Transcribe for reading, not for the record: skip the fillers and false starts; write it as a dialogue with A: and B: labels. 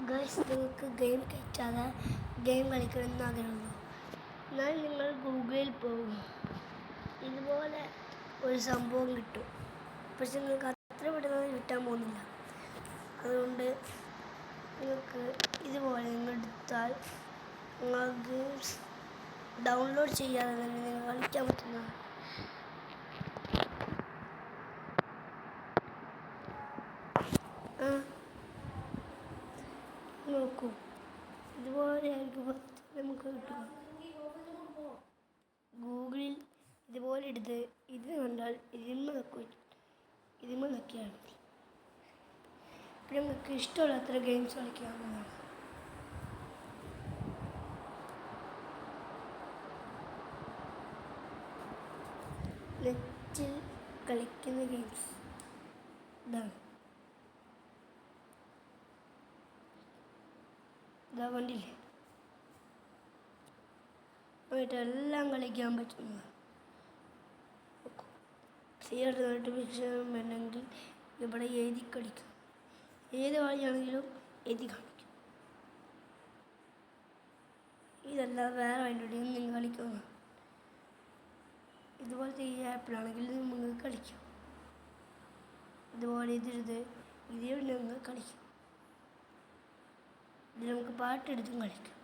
A: Guys, നിങ്ങൾക്ക് game കയറ്റാതെ game കളിക്കണമെന്ന് ആഗ്രഹമുണ്ടോ? എന്നാൽ നിങ്ങൾ ഗൂഗിളിൽ പോകും, ഇതുപോലെ ഒരു സംഭവം കിട്ടും. പക്ഷെ നിങ്ങൾക്ക് അത്ര പെട്ടെന്ന് കിട്ടാൻ പോകുന്നില്ല. അതുകൊണ്ട് നിങ്ങൾക്ക് ഇതുപോലെ നിങ്ങൾ എടുത്താൽ നിങ്ങൾ ഗെയിംസ് ഡൗൺലോഡ് ചെയ്യാതെ തന്നെ നിങ്ങൾ കളിക്കാൻ പറ്റുന്നതാണ്. നോക്കൂ, ഇതുപോലെ ആയിരിക്കും നമുക്ക് കിട്ടുക. ഗൂഗിളിൽ ഇതുപോലെ എടുത്ത് ഇത് കണ്ടാൽ ഇതിന്മേൽ നോക്കിയാണ് പിന്നെ നിങ്ങൾക്ക് ഇഷ്ടമുള്ള അത്ര ഗെയിംസ് കളിക്കാവുന്നതാണ്. നെറ്റിൽ കളിക്കുന്ന ഗെയിംസ് ഇതാണ്. ഇതാ കണ്ടില്ലേ, എല്ലാം കളിക്കാൻ പറ്റുന്നതാണ്. ക്ലിയർ നോട്ടിഫിക്കേഷൻ വേണമെങ്കിൽ ഇവിടെ എഴുതി കളിക്കും. ഏത് കളിയാണെങ്കിലും എഴുതി കാണിക്കും. ഇതല്ലാതെ വേറെ അതിലൂടെയും നിങ്ങൾ കളിക്കുന്നതാണ്. ഇതുപോലത്തെ ഈ ആപ്പിലാണെങ്കിൽ നിങ്ങൾക്ക് കളിക്കാം. ഇതുപോലെ ഇതിൽ നിങ്ങൾ കളിക്കാം. ഇതിൽ നമുക്ക് പാട്ടെടുത്തും കളിക്കാം.